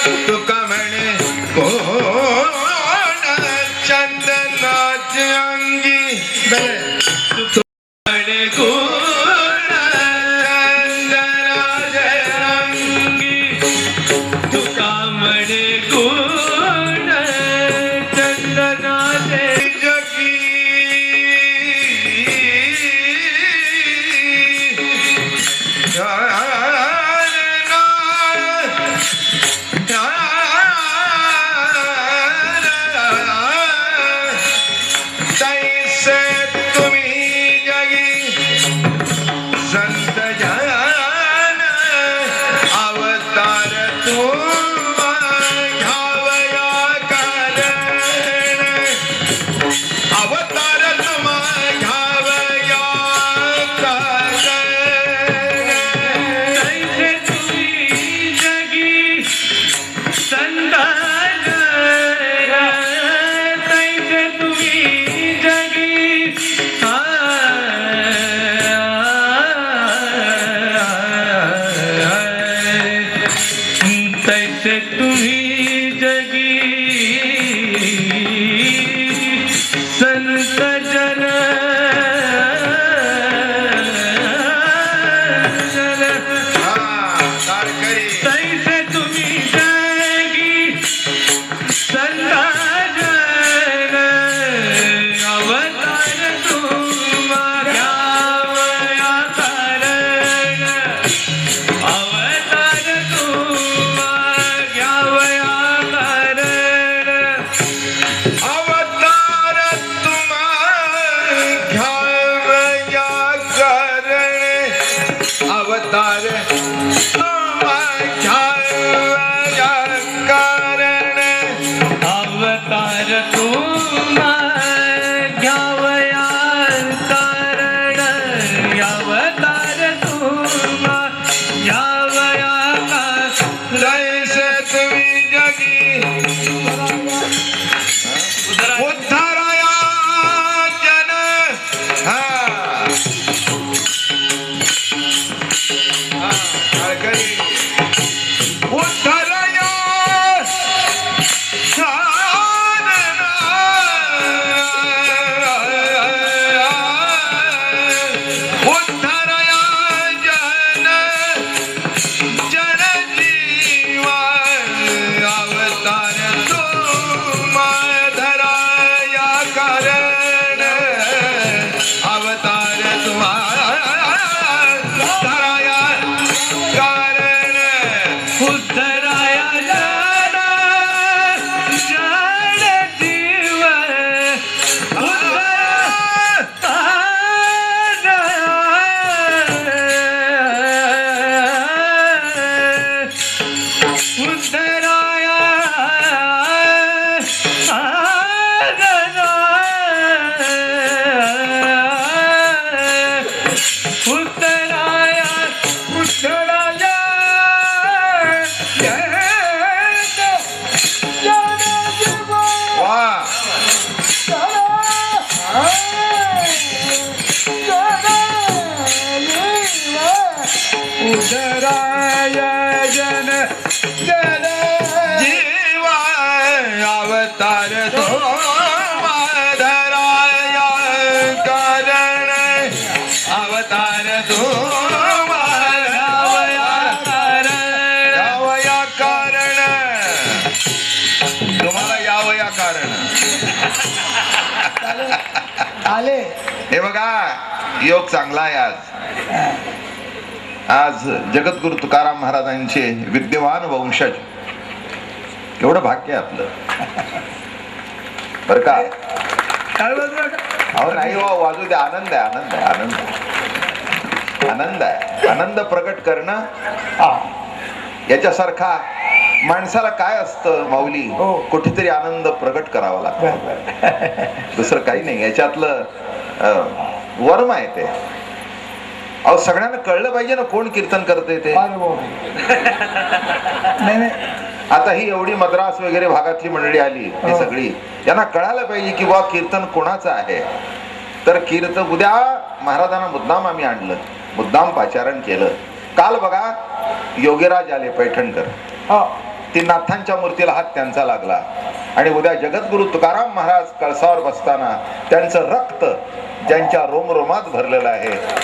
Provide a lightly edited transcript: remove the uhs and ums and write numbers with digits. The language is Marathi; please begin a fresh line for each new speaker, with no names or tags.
तुका म्हणे कोण चंदनाचे अंगी म्हणे कोण चंदनाचे अंगी तुका म्हणे कोण चंदनाचे जगी
हे बघा योग चांगला आहे आज जगद्गुरु तुकाराम महाराजांचे विद्यमान वंशज केवढं भाग्य आपलं बर का अहो नाही हो वाजू दे आनंद आहे आनंद आहे आनंद आनंद आहे आनंद प्रकट करणं याच्यासारखा माणसाला काय असतं माऊली कुठेतरी आनंद प्रकट करावा लागतो दुसरं काही नाही याच्यातलं वर्म आहे ते अहो सगळ्यांना कळलं पाहिजे ना कोण कीर्तन करते ते आता ही एवढी मद्रास वगैरे भागातली मंडळी आली ही सगळी यांना कळायला पाहिजे की बा कीर्तन कोणाचं आहे तर कीर्तन उद्या महाराजांना मुद्दाम आम्ही आणलं मुद्दाम पाचारण केलं काल बघा योगीराज आले पैठणकर ती नाथांच्या मूर्तीला हात त्यांचा लागला आणि उद्या जगद्गुरु तुकाराम महाराज कळसावर बसताना त्यांचं रक्त ज्यांच्या रोमरोमात भरलेलं आहे